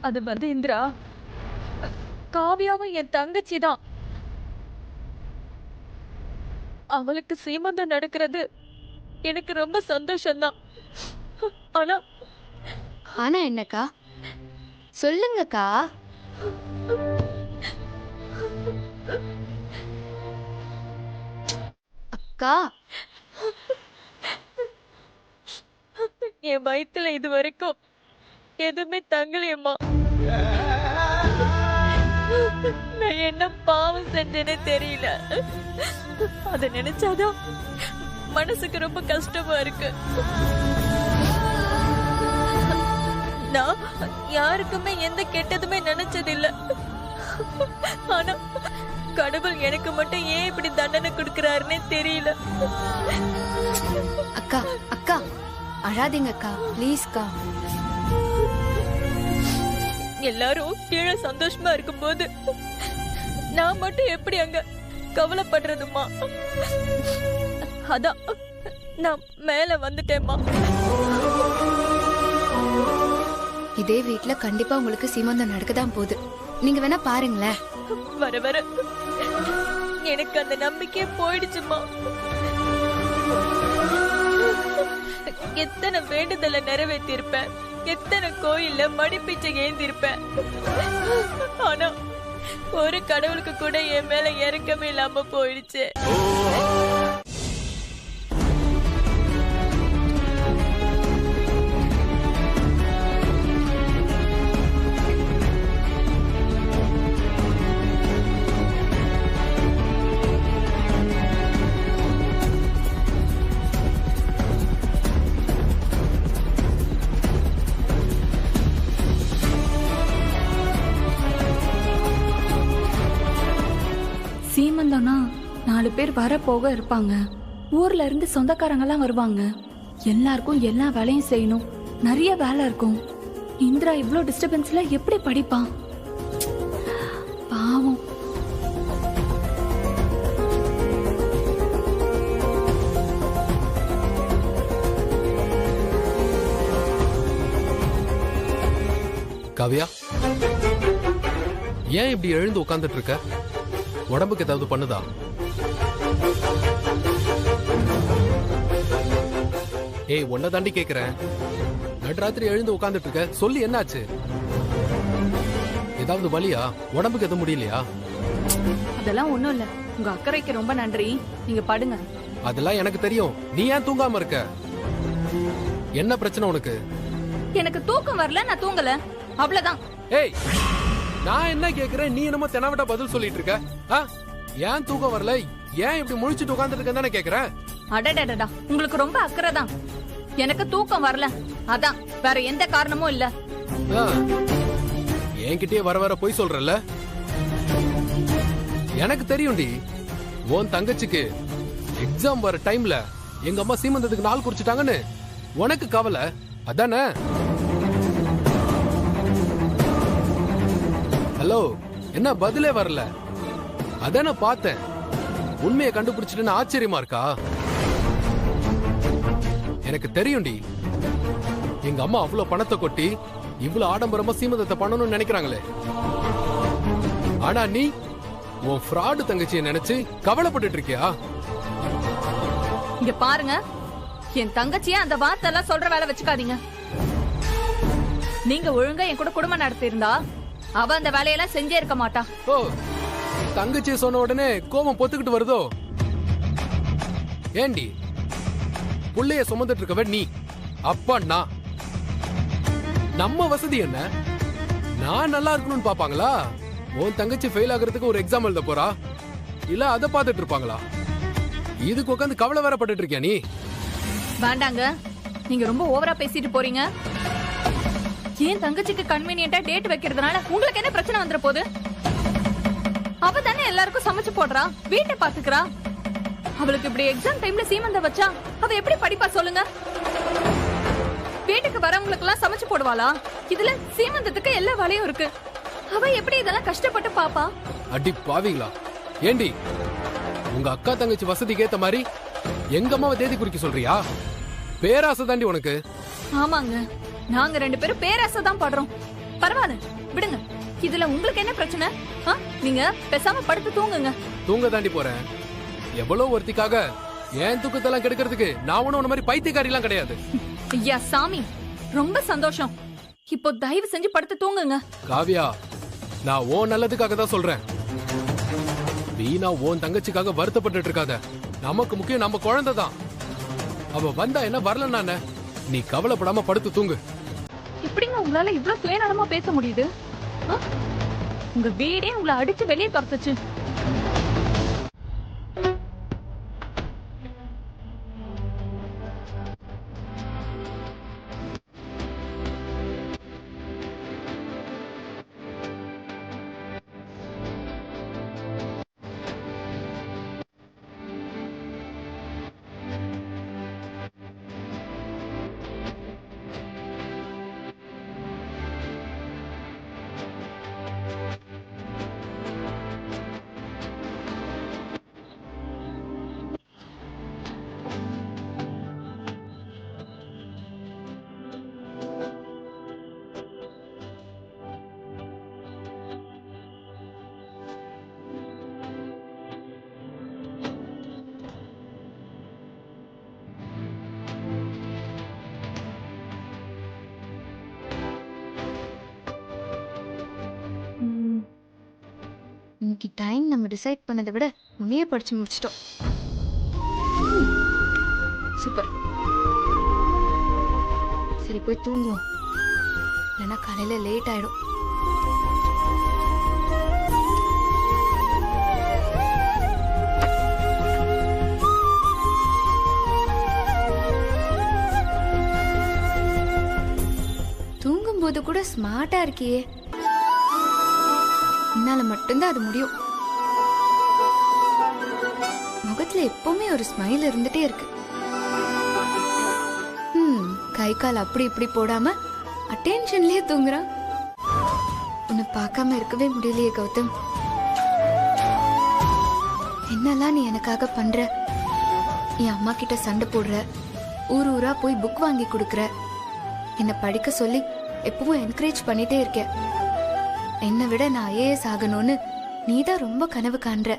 அது வந்து இந்திரா, காவியாவும் என் தங்கச்சி தான். அவளுக்கு சீமந்தம் நடக்கிறது எனக்கு ரொம்ப சந்தோஷம்தான். ஆனா ஆனா என்னக்கா, சொல்லுங்கக்கா. அக்கா, என் வயித்துல இது வரைக்கும் எதுவுமே தங்கலையம்மா. நான் என்ன பாவம் செஞ்சேனே தெரியல. அத நினைச்சாதான் மனசுக்கு ரொம்ப கஷ்டமா இருக்கு. நான் யாருக்குமே எந்த கெட்டதுமே நினைச்சது இல்ல. ஆனா கடவுள் எனக்கு மட்டும் ஏன் இப்படி தண்டனை கொடுக்கறாருன்னே தெரியல. அக்கா, அக்கா அழாதீங்கக்கா, ப்ளீஸ்க்கா. எல்லாரும் கீழே சந்தோஷமா இருக்கும்போது நான் மட்டும் எப்படி அங்க கவலைப்படுறதுமா? அதான் நான் மேல வந்துட்டேம்மா. இதே வீட்ல கண்டிப்பா உங்களுக்கு சீமந்தம் நடக்கதான் போகுது. நீங்க வேணா பாருங்களேன். வர வர எனக்கு அந்த நம்பிக்கையே போயிடுச்சுமா. எத்தனை வேண்டுதலை நிறைவேற்றிருப்பேன், எத்தனை கோயில்ல மடிப்பிச்சை ஏந்திருப்பேன். ஆனா ஒரு கடவுளுக்கு கூட என் மேல இறக்கமே இல்லாம போயிடுச்சு. சீமந்தம்னா 4 பேர் வர போக இருப்பாங்க. ஊர்ல இருந்து சொந்தக்காரங்க எல்லாம் வருவாங்க. எல்லாருக்கும் எல்லா வேலையும் செய்யணும். நிறைய வேலை இருக்கும். இந்திரா இவ்ளோ டிஸ்டர்பன்ஸ்ல எப்படி படிப்பான்? பாவம். காவியா, ஏன் இப்படி எழுந்து உட்கார்ந்துட்டு இருக்க? உடம்புக்கு ஏதாவது பண்ணுதா? ஏய், உன்னை தாண்டி கேக்குறேன். நடுராத்திரி எழுந்து உட்கார்ந்துட்டு இருக்க, சொல்லி என்னாச்சு? ஏதாவது வலியா? உடம்புக்கு எதுவும் முடியலையா? அதெல்லாம் ஒண்ணும் இல்ல. உங்க அக்கறைக்கு ரொம்ப நன்றி. நீங்க படுங்க. அதெல்லாம் எனக்கு தெரியும். நீ ஏன் தூங்காம இருக்க? என்ன பிரச்சனை உனக்கு? எனக்கு தூக்கம் வரல, நான் தூங்கல, அவ்வளவுதான். ஏய், நான் என்ன கேக்குறேன், நீ என்னமோ தெனாவட்டா பதில் சொல்லிட்டு இருக்க. ஏன் தூக்கம் வரல, ஏன் இப்படி முழிச்சிட்டு உட்கார்ந்துட்டு இருக்கேன்னு தானே கேக்குறேன். அடடடடா, உங்களுக்கு ரொம்ப அக்கறை தான். எனக்கு தூக்கம் வரல, அதான், வேற எந்த காரணமும் இல்ல. என்கிட்டயே வர வர போய் சொல்றல. எனக்கு தெரியும்டி, உன் தங்கச்சிக்கு எக்ஸாம் வர டைம்ல எங்க அம்மா சீமந்தத்துக்கு நாள் குறிச்சிட்டாங்கன்னு உனக்கு கவலை அதானே? ஹலோ, என்ன பதிலே வரல? அதான பார்த்தேன். உண்மையை கண்டுபிடிச்சிட்டு ஆச்சரியமா இருக்கா? எனக்கு தெரியும்டி, எங்க அம்மா அவ்வளவு பணத்தை கொட்டி இவ்வளவு ஆடம்பரமா சீமந்தத்தை பண்ணணும்னு நினைக்கிறாங்களே. ஆனா நீ உன் ஃப்ராடு தங்கச்சியை நினைச்சு கவலைப்பட்டு இருக்கியா? இங்க பாருங்க, என் தங்கச்சியா அந்த வார்த்தை எல்லாம் சொல்ற வேலை வச்சுக்காதீங்க. நீங்க ஒழுங்கா என் கூட குடும்பம் நடத்தி இருந்தா அவ அந்த வேலையெல்லாம் செஞ்சே இருக்க மாட்டா. ஓ, தங்கச்சியை சொன்ன உடனே கோபம் பொத்துக்கிட்டு வருதோ? ஏண்டி, புள்ளைய சுமந்துட்டு இருக்கவ நீ, அப்பா நான். நம்ம வசதி என்ன? நான் நல்லா இருக்கணும்னு பாப்பாங்களா? உன் தங்கச்சி ஃபெயில் ஆகுறதுக்கு ஒரு எக்ஸாம் எழுத போறா, இல்ல அதை பார்த்துட்டு இருப்பாங்களா? இதுக்கு உட்காந்து கவலை வேற பட்டுட்டு இருக்கியா நீ? வேண்டாங்க, நீங்க ரொம்ப ஓவரா பேசிட்டு போறீங்க. ஏன் தங்கச்சிக்கு கன்வீனியன்ட்டா டேட் வைக்கிறதுனால உங்களுக்கு என்ன பிரச்சனை வந்துற போது? அவ தானே எல்லாருக்கும் சமைச்சு போடுறா, வீட்டை பாத்துக்கிறா. அவளுக்கு இப்படி எக்ஸாம் டைம்ல சீமந்தம் வச்சா அவ எப்படி படிப்பா சொல்லுங்க? வீட்டுக்கு வரவங்களுக்கு எல்லாம் சமைச்சு போடுவாளா? இதுல சீமந்தத்துக்கு எல்லா வேலையும் இருக்கு. அவ எப்படி இதெல்லாம் கஷ்டப்பட்டு பாப்பா? அடி பாவிங்களா! ஏண்டி, உங்க அக்கா தங்கச்சி வசதிக்கு ஏத்த மாதிரி எங்க அம்மாவை தேதி குறிக்க சொல்றியா? பேராசை தாண்டி உனக்கு. ஆமாங்க, நாங்க 2 பேரும் பேராசை தான் படுறோம். பரவாயில்ல விடுங்க. இதுல உங்களுக்கு என்ன பிரச்சனை? நீங்க பேசாம படுத்து தூங்குங்க. தூங்க தாண்டி போறேன். எவ்வளவு ஒருத்திக்காக ஏன் தூக்கத்தெல்லாம் கெடுக்கிறதுக்கு நான் ஒண்ணும் உன்ன மாதிரி பைத்தியக்காரி எல்லாம் கிடையாது. ஐயா சாமி, ரொம்ப சந்தோஷம். இப்போ தயவு செஞ்சு படுத்து தூங்குங்க. காவியா, நான் ஓ நல்லதுக்காக தான் சொல்றேன். வீணா ஓன் தங்கச்சிக்காக வருத்தப்பட்டு இருக்காத. நமக்கு முக்கியம் நம்ம குழந்தை தான். அவ வந்தா என்ன, வரலன்னா என்ன? நீ கவலைப்படாம படுத்து தூங்கு. எப்படிங்க உங்களால இவ்வளவு சுயநலமா பேச முடியுது? உங்க வீடே உங்களை அடிச்சு வெளியே துரத்துச்சு. இன்னைக்கு டைம் நம்ம டிசைட் பண்ணதை விட முன்னையே படிச்சு முடிச்சிட்டோம். சூப்பர். சரி போய் தூங்குவோம், இல்லைன்னா காலையில லேட் ஆயிடும். தூங்கும்போது கூட ஸ்மார்ட்டா இருக்கியே. என்னால மட்டும்தான் அது முடியும். முகத்துல எப்பவுமே ஒரு ஸ்மைல் இருந்துட்டே இருக்கு. கை கால் அப்படி இப்படி போடாம அட்டென்ஷன்லயே தூங்குறான். உன்னை பார்க்காம இருக்கவே முடியலையே கௌதம். என்னெல்லாம் நீ எனக்காக பண்ற? என் அம்மா கிட்ட சண்டை போடுற, ஊர் ஊரா போய் புக் வாங்கி கொடுக்கற, என்னை படிக்க சொல்லி எப்பவும் என்கரேஜ் பண்ணிட்டே இருக்க. என்னை விட நான் ஐஏஎஸ் ஆகணும்னு நீதான் ரொம்ப கனவு காண்ற.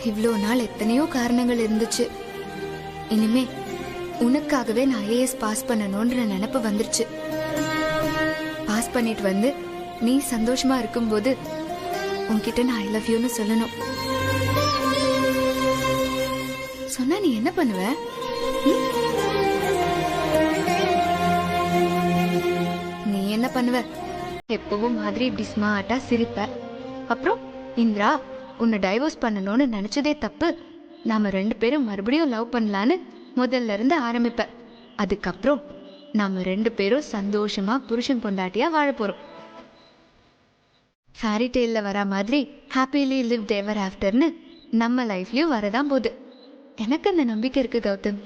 இவ்வளோ நாள் எத்தனையோ காரணங்கள் இருந்துச்சு. இனிமே உனக்காகவே நான் ஐஏஎஸ் பாஸ் பண்ணணும்ன்ற நினைப்பு வந்துருச்சு. பாஸ் பண்ணிட்டு வந்து நீ சந்தோஷமா இருக்கும்போது உன்கிட்ட நான் ஐ லவ் யூன்னு சொல்லணும். சொன்னா நீ என்ன பண்ணுவ? நீ என்ன பண்ணுவ? எப்பவும் மாதிரி இப்படி ஸ்மார்ட்டா சிரிப்ப. அப்புறம் இந்திரா உன்னை டைவோர்ஸ் பண்ணணும்னு நினைச்சதே தப்பு, நாம 2 பேரும் மறுபடியும் லவ் பண்ணலான்னு முதல்ல இருந்து ஆரம்பிப்ப. அதுக்கப்புறம் நாம 2 பேரும் சந்தோஷமா புருஷன் பொண்டாட்டியா வாழ போறோம். ஃபேரி டெய்ல வர மாதிரி ஹாப்பிலி லிவ்ட் எவர் ஆஃப்டர்னு நம்ம லைஃப்லயும் வரதான் போகுது. எனக்கு அந்த நம்பிக்கை இருக்கு கௌதம்.